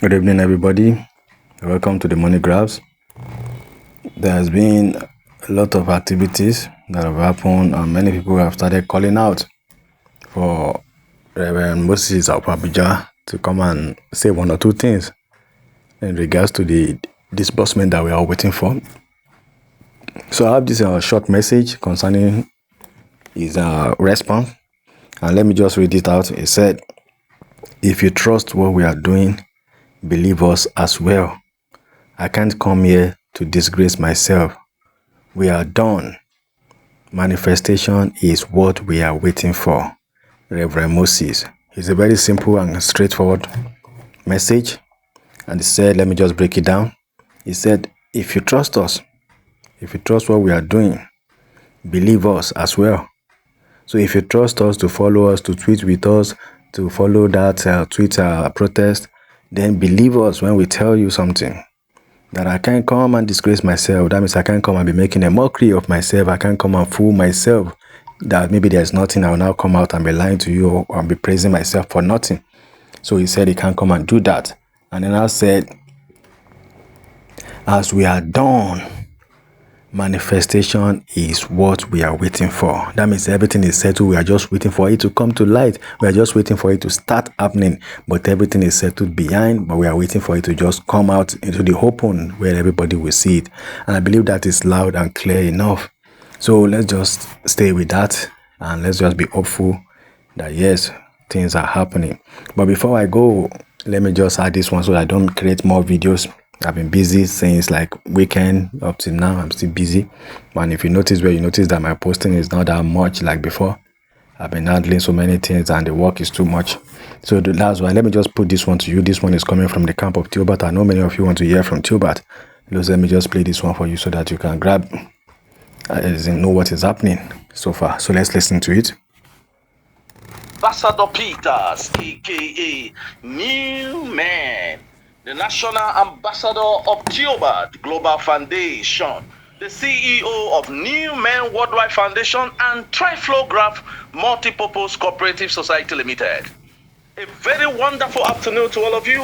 Good evening, everybody. Welcome to the Money Grabs. There has been a lot of activities that have happened, and many people have started calling out for Reverend Moses of Abuja to come and say one or two things in regards to the disbursement that we are waiting for. So I have this short message concerning his response, and let me just read it out. He said, "If you trust what we are doing, believe us as well. I can't come here to disgrace myself. We are done. Manifestation is what we are waiting for." Reverend Moses. It's a very simple and straightforward message. And he said, let me just break it down. He said, if you trust us, if you trust what we are doing, believe us as well. So if you trust us to follow us, to tweet with us, to follow that Twitter protest, then believe us when we tell you something. That I can't come and disgrace myself. That means I can't come and be making a mockery of myself. I can't come and fool myself that maybe there's nothing. I will now come out and be lying to you or be praising myself for nothing. So he said he can't come and do that. And then I said, as we are done, manifestation is what we are waiting for. That means everything is settled. We are just waiting for it to come to light. We are just waiting for it to start happening. But everything is settled behind. But we are waiting for it to just come out into the open where everybody will see it. And I believe that is loud and clear enough. So let's just stay with that. And let's just be hopeful that yes, things are happening. But before I go, let me just add this one so I don't create more videos. I've been busy since like weekend up to now. I'm still busy. And if you notice that my posting is not that much like before. I've been handling so many things and the work is too much. So that's why let me just put this one to you. This one is coming from the camp of Theobath. I know many of you want to hear from Tubat. Let me just play this one for you so that you can grab and know what is happening so far. So let's listen to it. Ambassador Peters, aka New Man, the National Ambassador of Tubat Global Foundation, the CEO of New Men Worldwide Foundation and Triflograph Multipurpose Cooperative Society Limited. A very wonderful afternoon to all of you.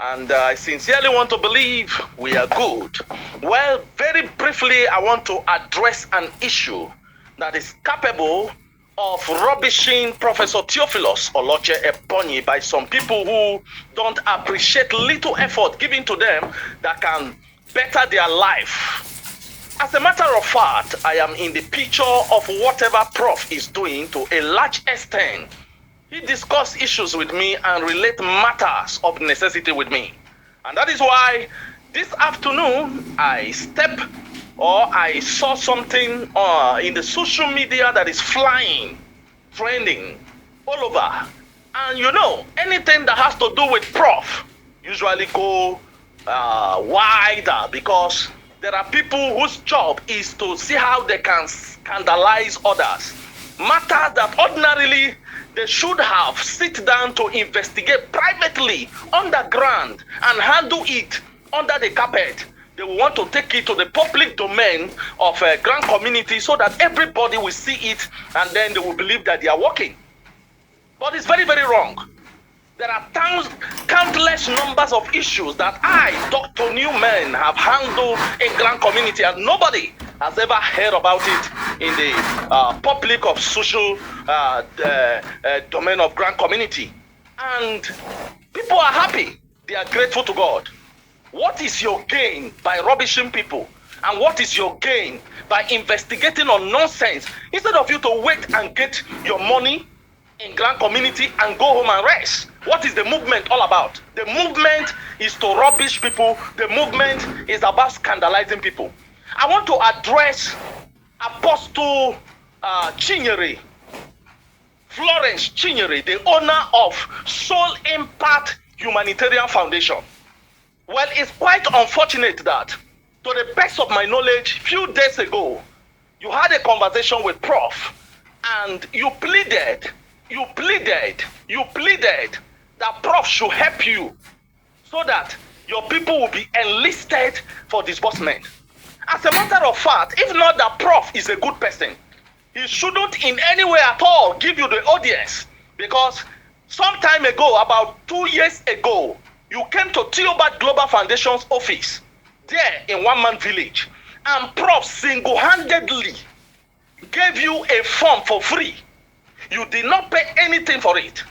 And I sincerely want to believe we are good. Well, very briefly, I want to address an issue that is capable of rubbishing Professor Theophilus Oloche Eponyi by some people who don't appreciate little effort given to them that can better their life. As a matter of fact, I am in the picture of whatever Prof is doing to a large extent. He discussed issues with me and relate matters of necessity with me. And that is why this afternoon I saw something in the social media that is flying, trending all over. And you know, anything that has to do with Prof usually go wider because there are people whose job is to see how they can scandalize others. Matters that ordinarily they should have sit down to investigate privately, underground, and handle it under the carpet. They want to take it to the public domain of a grand community so that everybody will see it and then they will believe that they are working. But it's very, very wrong. There are countless numbers of issues that I, Dr. Newman, have handled in grand community and nobody has ever heard about it in the public of social domain of grand community. And people are happy. They are grateful to God. What is your gain by rubbishing people? And what is your gain by investigating on nonsense instead of you to wait and get your money in grand community and go home and rest? What is the movement all about? The movement is to rubbish people. The movement is about scandalizing people. I want to address Apostle Chinyere, Florence Chinyere, the owner of Soul Impact Humanitarian Foundation. Well, it's quite unfortunate that, to the best of my knowledge, few days ago, you had a conversation with Prof, and you pleaded that Prof should help you so that your people will be enlisted for disbursement. As a matter of fact, if not that Prof is a good person, he shouldn't in any way at all give you the audience, because some time ago, about 2 years ago, You came to Theobath Global Foundation's office there in One Man Village, and Prof single-handedly gave you a form for free. You did not pay anything for it.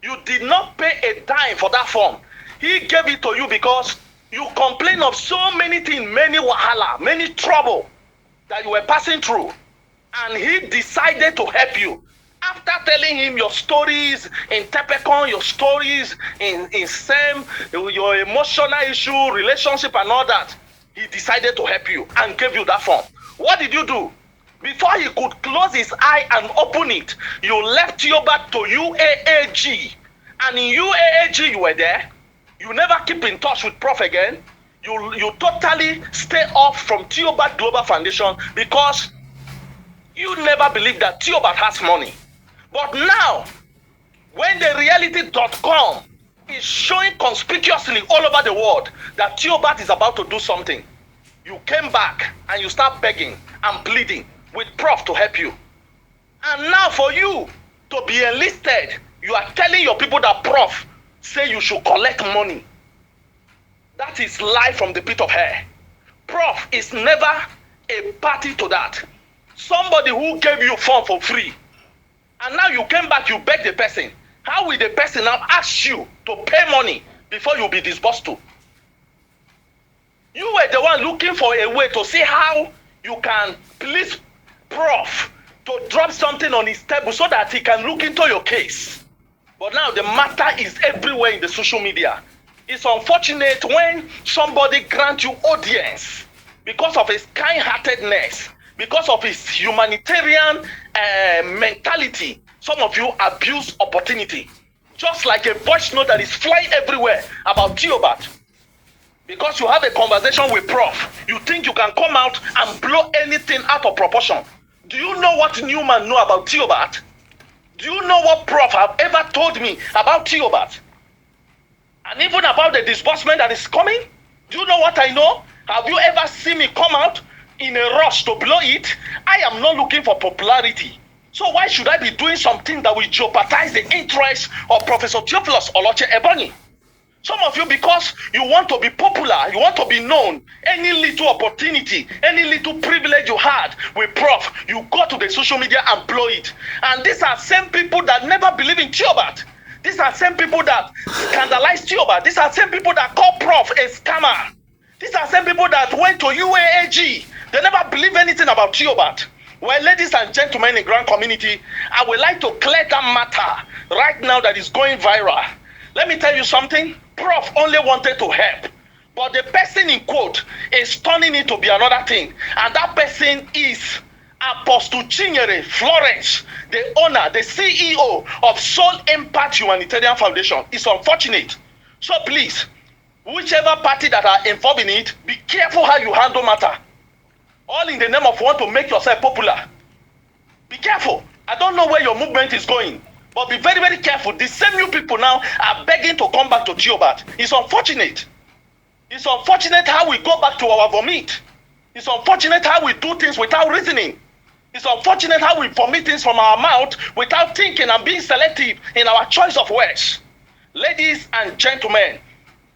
You did not pay a dime for that form. He gave it to you because you complained of so many things, many wahala, many trouble that you were passing through. And he decided to help you. After telling him your stories in Tepecon, your stories in SEM, your emotional issue, relationship and all that, he decided to help you and gave you that form. What did you do? Before he could close his eye and open it, you left Theobath to UAAG. And in UAAG, you were there. You never keep in touch with Prof again. You totally stay off from Theobath Global Foundation because you never believed that Theobath has money. But now, when the reality.com is showing conspicuously all over the world that Theobath is about to do something, you came back and you start begging and pleading with Prof to help you. And now for you to be enlisted, you are telling your people that Prof say you should collect money. That is lie from the pit of hell. Prof is never a party to that. Somebody who gave you form for free, and now you came back, you beg the person. How will the person now ask you to pay money before you be disbursed to? You were the one looking for a way to see how you can please Prof to drop something on his table so that he can look into your case. But now the matter is everywhere in the social media. It's unfortunate when somebody grants you audience because of his kind-heartedness, because of his humanitarian mentality. Some of you abuse opportunity. Just like a voice note that is flying everywhere about Theobath. Because you have a conversation with Prof, you think you can come out and blow anything out of proportion. Do you know what Newman know about Theobath? Do you know what Prof have ever told me about Theobath? And even about the disbursement that is coming? Do you know what I know? Have you ever seen me come out in a rush to blow it? I am not looking for popularity. So why should I be doing something that will jeopardize the interest of Professor Theophilus Oloche Ebonyi? Some of you, because you want to be popular, you want to be known, any little opportunity, any little privilege you had with Prof, you go to the social media and blow it. And these are same people that never believe in Theobath. These are same people that scandalize Theobath. These are same people that call Prof a scammer. These are same people that went to UAAG. They never believe anything about Theobath. Well, ladies and gentlemen in grand community, I would like to clear that matter right now that is going viral. Let me tell you something. Prof only wanted to help, but the person in quote is turning it to be another thing, and that person is Apostle Chinyere Florence, the owner, the CEO of Soul Impact Humanitarian Foundation. It's unfortunate. So please, whichever party that are involved in it, be careful how you handle matter. All in the name of want to make yourself popular. Be careful. I don't know where your movement is going, but be very, very careful. The same new people now are begging to come back to Theobath. It's unfortunate. It's unfortunate how we go back to our vomit. It's unfortunate how we do things without reasoning. It's unfortunate how we vomit things from our mouth without thinking and being selective in our choice of words. Ladies and gentlemen,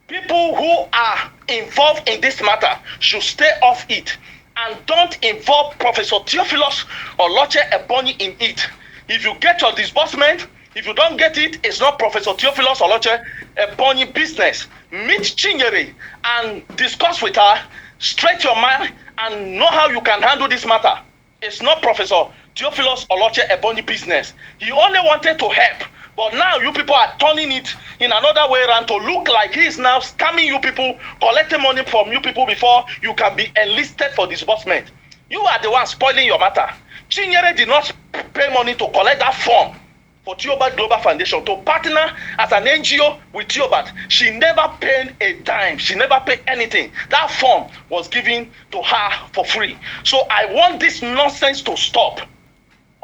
people who are involved in this matter should stay off it and don't involve Professor Theophilus Oloche Ebonyi in it. If you get your disbursement, if you don't get it, it's not Professor Theophilus Oloche Ebonyi business. Meet Chinyere and discuss with her, straight your mind, and know how you can handle this matter. It's not Professor Theophilus Oloche Ebonyi business. He only wanted to help, but now you people are turning it in another way around to look like he is now scamming you people, collecting money from you people before you can be enlisted for disbursement. You are the one spoiling your matter. Chinyere did not pay money to collect that form for Theobath Global Foundation to partner as an NGO with Theobath. She never paid a dime. She never paid anything. That form was given to her for free. So I want this nonsense to stop.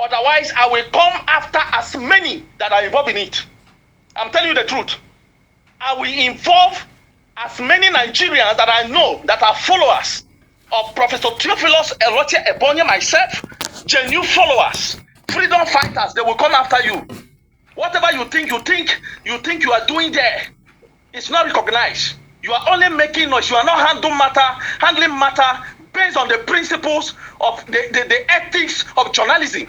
Otherwise, I will come after as many that are involved in it. I'm telling you the truth. I will involve as many Nigerians that I know that are followers of Professor Theophilus Oloche Ebonyi, myself, genuine followers, freedom fighters. They will come after you. Whatever you think you are doing there, It's not recognized. You are only making noise. You are not handling matter based on the principles of the ethics of journalism.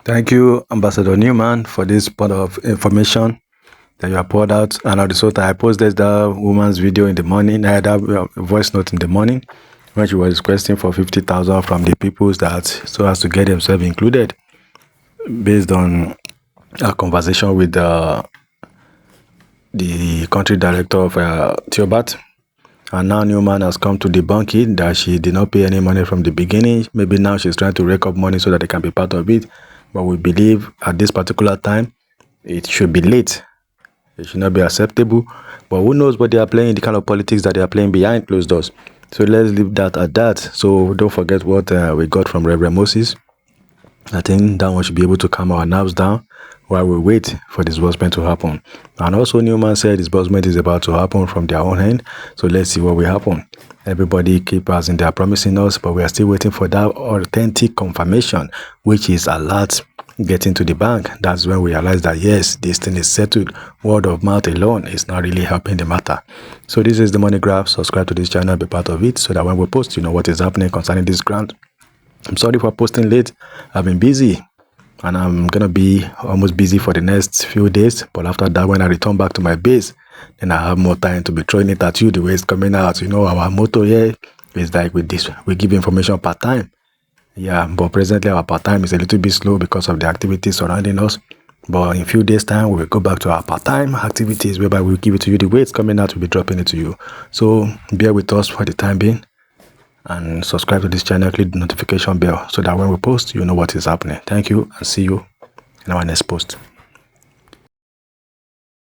Thank you, Ambassador Newman, for this part of information that you have poured out. And also, I posted that woman's video in the morning. I had a voice note in the morning when she was requesting for 50,000 from the peoples that so as to get themselves included, based on a conversation with the country director of Theobath. And now Newman has come to debunk it, that she did not pay any money from the beginning. Maybe now she's trying to rake up money so that they can be part of it. But we believe at this particular time, it should be late. It should not be acceptable. But who knows what they are playing, the kind of politics that they are playing behind closed doors. So let's leave that at that. So don't forget what we got from Reverend Moses. I think that one should be able to calm our nerves down while we wait for disbursement to happen. And also Newman said disbursement is about to happen from their own hand. So let's see what will happen. Everybody keep as in they are promising us, but we are still waiting for that authentic confirmation, which is alert getting to the bank. That's when we realize that yes, this thing is settled. Word of mouth alone is not really helping the matter. So this is the Money Graph. Subscribe to this channel, be part of it, so that when we post, you know what is happening concerning this grant. I'm sorry for posting late. I've been busy, and I'm gonna be almost busy for the next few days. But after that, when I return back to my base, then I have more time to be throwing it at you the way it's coming out. You know, our motto here is like with this, we give information part time. Yeah, but presently our part time is a little bit slow because of the activities surrounding us. But in a few days' time, we will go back to our part time activities, whereby we'll give it to you the way it's coming out. We'll be dropping it to you. So bear with us for the time being, and subscribe to this channel, click the notification bell so that when we post, you know what is happening. Thank you, and see you in our next post.